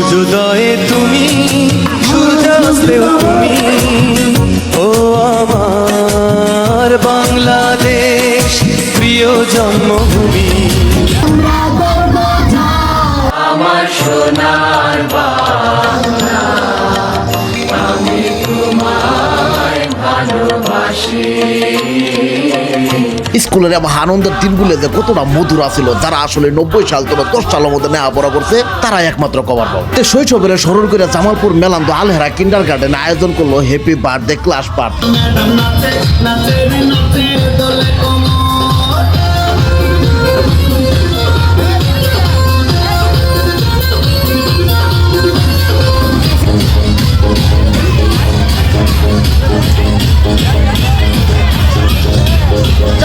সূর্যোদয়ে তুমি, সূর্যাস্তেও তুমি, ও আমার বাংলাদেশ প্রিয় জন্মভূমি। আমার সোনার বাংলা, আমি তোমায় ভালোবাসি। স্কুলের আনন্দের দিনগুলো যে কতটা মধুর ছিল, যারা আসলে 90 সাল তোরা 10 সালের মধ্যে নেওয়া করছে তারা একমাত্র কভার পাবে। শৈশবের স্মরণ করে জামালপুর মেলান্দ আলহেরা কিন্ডার গার্ডেন আয়োজন করলো হ্যাপি বার্থডে ক্লাস পার্টি।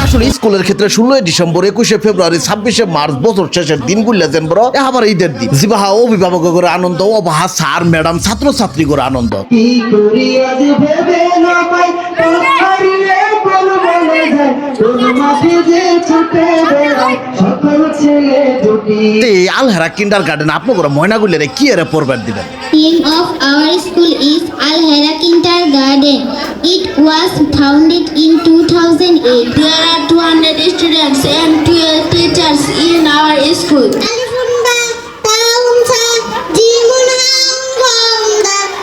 আসলে স্কুলের ক্ষেত্রে 16 ডিসেম্বর, 21 ফেব্রুয়ারি, 26 মার্চ বছর শেষের দিনগুলো যেন বড় আবার ঈদের দিন। জিবাহা অভিভাবক করে আনন্দ, অবাহা স্যার ম্যাডাম ছাত্র ছাত্রী করে আনন্দ। আলহেরা কিন্ডার গার্ডেন আপনার ময়নাগুলি রে কি এর পড়বার দিবেন? Name of our school is Al-Hera Kindergarten. It was founded in 2008. There are 200 students and 12 teachers in our school.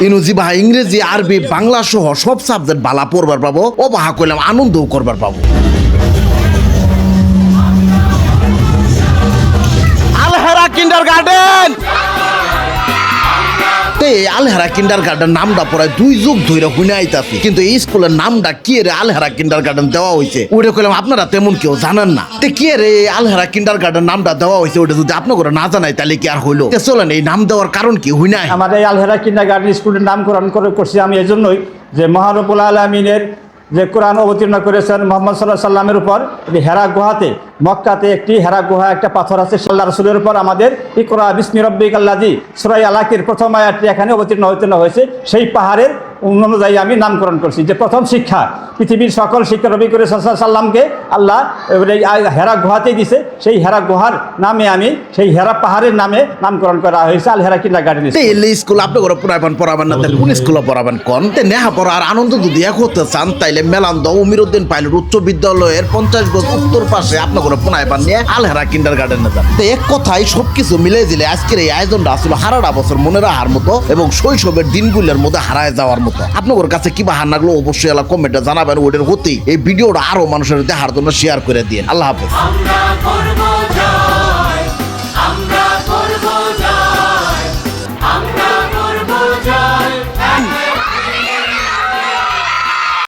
ইনুজি বাহা ইংরেজি আরবি বাংলা সহ সব সাবজেক্ট বালা পড়বার পাবো, ও বাহা কইলাম আনন্দও করবার পাবো। আলহেরা কিন্ডার গার্ডেন, আলহেরা কিন্ডার গার্ডেন নামটা পরে 2 যুগ ধরে শুনে আইতাছি, কিন্তু এই স্কুলের নামটা কি রে আলহেরা কিন্ডার গার্ডেন দেওয়া হয়েছে ওটা কইলাম আপনারা তেমন কেউ জানেন না। কি রে আলহেরা কিন্ডার গার্ডেন নামটা দেওয়া হয়েছে ওটা যদি আপনারা না জানাই তাহলে কি আর হইলো? চলেন এই নাম দেওয়ার কারণ কি হই নাই। আমার এই আলহেরা কিন্ডার গার্ডেন স্কুলের নামকরণ করছি আমি এজন্যই যে মহারবুল আলামিনের যে কোরআন অবতীর্ণ করেছেন মোহাম্মদ সাল্লাল্লাহু আলাইহি সাল্লামের উপর, হেরা গুহাতে মক্কাতে একটি হেরা গুহা একটা পাথর আছে, আল্লাহ রাসূলের উপর আমাদের ইকরা বিসমি রাব্বিকাল্লাযী সূরা আলাকের প্রথম আয়াতটি এখানে অবতীর্ণ হয়েছে। সেই পাহাড়ের অনুযায়ী আমি নামকরণ করছি যে প্রথম শিক্ষা পৃথিবীর সকল শিক্ষা নবী করে সাল্লামকে আল্লাহ হেরা গুহাতেই দিছে। সেই হেরা গুহার নামে আমি সেই হেরা পাহাড়ের নামে নামকরণ করা হয়েছে আলহেরা কিন্ডার গার্ডেন স্কুল। আপনি করে পড়াবেন না কোন স্কুলে পড়াবেন কোন নেহা পড়া আর আনন্দ যদি এক হতে চান তাইলে মেলান্দ উমিরউদ্দিন পাইলট উচ্চ বিদ্যালয়ের 50 গজ উত্তর পাশে আপনার পুনাইপান নিয়ে আলহেরা কিন্ডার গার্ডেনে যান। এক কথায় সবকিছু মিলে দিলে আজকের এই আয়োজনটা আসলে হারাটা বছর মনে রাখার মতো এবং শৈশবের দিনগুলোর মধ্যে হারায় যাওয়ার মতো। আপনার কাছে কি বাহার লাগলো অবশ্যই কমেন্টে জানাবেন। ওইটার হতেই এই ভিডিওটা আরো মানুষের দেখার জন্য শেয়ার করে দিন। আল্লাহ হাফেজ।